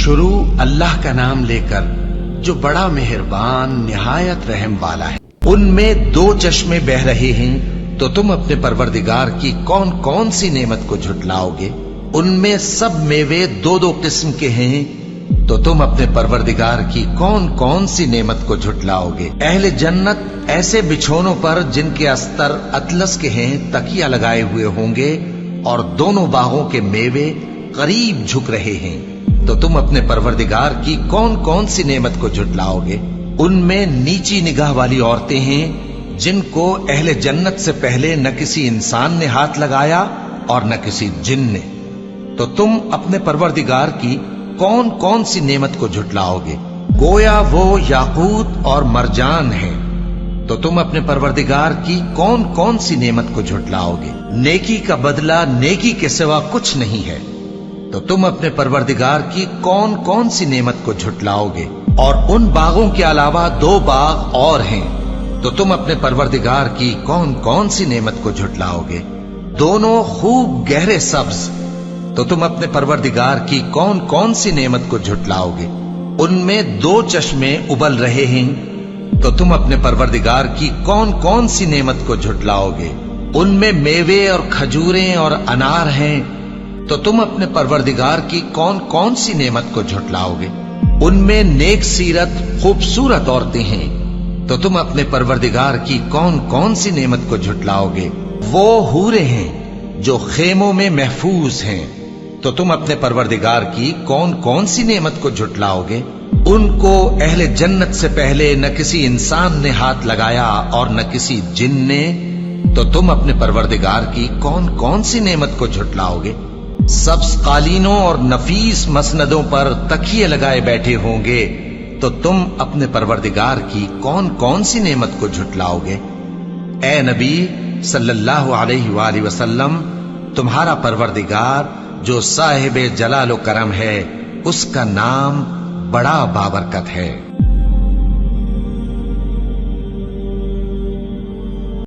شروع اللہ کا نام لے کر جو بڑا مہربان نہایت رحم والا ہے۔ ان میں دو چشمے بہ رہے ہیں تو تم اپنے پروردگار کی کون کون سی نعمت کو جھٹلاؤ گے؟ ان میں سب میوے دو دو قسم کے ہیں تو تم اپنے پروردگار کی کون کون سی نعمت کو جھٹلاؤ گے؟ اہل جنت ایسے بچھونوں پر جن کے استر اطلس کے ہیں تکیہ لگائے ہوئے ہوں گے اور دونوں باغوں کے میوے قریب جھک رہے ہیں تو تم اپنے پروردگار کی کون کون سی نعمت کو جھٹلاؤ گے؟ ان میں نیچی نگاہ والی عورتیں ہیں جن کو اہل جنت سے پہلے نہ کسی انسان نے ہاتھ لگایا اور نہ کسی جن نے، تو تم اپنے پروردگار کی کون کون سی نعمت کو جھٹلاؤ گے؟ گویا وہ یاقوت اور مرجان ہیں تو تم اپنے پروردگار کی کون کون سی نعمت کو جھٹلاؤ گے؟ نیکی کا بدلہ نیکی کے سوا کچھ نہیں ہے تو تم اپنے پروردگار کی کون کون سی نعمت کو جھٹلاؤ گے؟ اور ان باغوں کے علاوہ دو باغ اور ہیں تو تم اپنے پروردگار کی کون کون سی نعمت کو جھٹلاؤ گے؟ دونوں خوب گہرے سبز تو تم اپنے پروردگار کی کون کون سی نعمت کو جھٹلاؤ گے؟ ان میں دو چشمے ابل رہے ہیں تو تم اپنے پروردگار کی کون کون سی نعمت کو جھٹلاؤ گے؟ ان میں میوے اور کھجوریں اور انار ہیں تو تم اپنے پروردگار کی کون کون سی نعمت کو جھٹلاؤ گے؟ ان میں نیک سیرت خوبصورت عورتیں ہیں تو تم اپنے پروردگار کی کون کون سی نعمت کو جھٹلاؤ گے؟ وہ حوریں ہیں جو خیموں میں محفوظ ہیں تو تم اپنے پروردگار کی کون کون سی نعمت کو جھٹلاؤ گے؟ ان کو اہل جنت سے پہلے نہ کسی انسان نے ہاتھ لگایا اور نہ کسی جن نے، تو تم اپنے پروردگار کی کون کون سی نعمت کو جھٹلاؤ گے؟ سبز قالینوں اور نفیس مسندوں پر تکیے لگائے بیٹھے ہوں گے تو تم اپنے پروردگار کی کون کون سی نعمت کو جھٹلاؤ گے؟ اے نبی صلی اللہ علیہ وآلہ وسلم، تمہارا پروردگار جو صاحب جلال و کرم ہے، اس کا نام بڑا بابرکت ہے۔